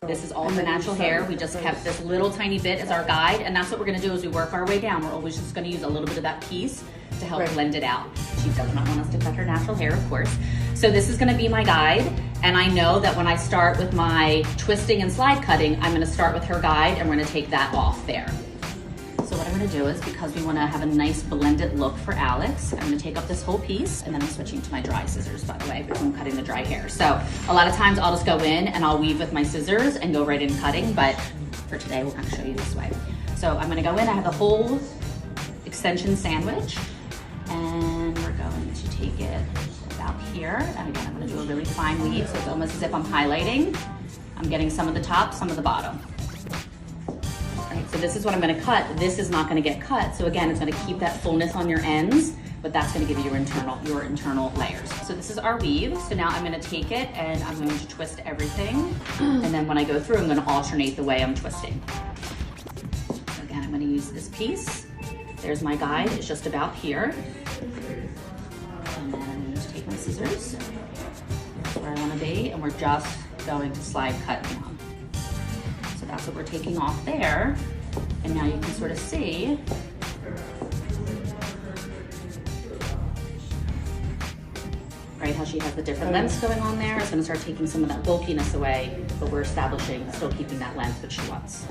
This is all for natural hair. We just kept this little tiny bit as our guide, and that's what we're gonna do as we work our way down. We're always just gonna use a little bit of that piece to help blend it out. She does not want us to cut her natural hair, of course. So this is gonna be my guide, and I know that when I start with my twisting and slide cutting, I'm gonna start with her guide, and we're gonna take that off there. So what I'm gonna do is, because we wanna have a nice blended look for Alex, I'm gonna take up this whole piece, and then I'm switching to my dry scissors, by the way, because I'm cutting the dry hair. So a lot of times I'll just go in and I'll weave with my scissors and go right in cutting, but for today, we're gonna show you this way. So I'm gonna go in, I have the whole extension sandwich, and we're going to take it about here. And again, I'm gonna do a really fine weave, so it's almost as if I'm highlighting. I'm getting some of the top, some of the bottom. So this is what I'm gonna cut. This is not gonna get cut. So again, it's gonna keep that fullness on your ends, but that's gonna give you your internal layers. So this is our weave. So now I'm gonna take it and I'm going to twist everything. And then when I go through, I'm gonna alternate the way I'm twisting. So again, I'm gonna use this piece. There's my guide, it's just about here. And then I'm gonna just take my scissors. That's where I wanna be, and we're just going to slide cut down. So that's what we're taking off there. And now you can sort of see right how she has the different lengths going on there. It's gonna start taking some of that bulkiness away, but we're establishing, still keeping that length that she wants.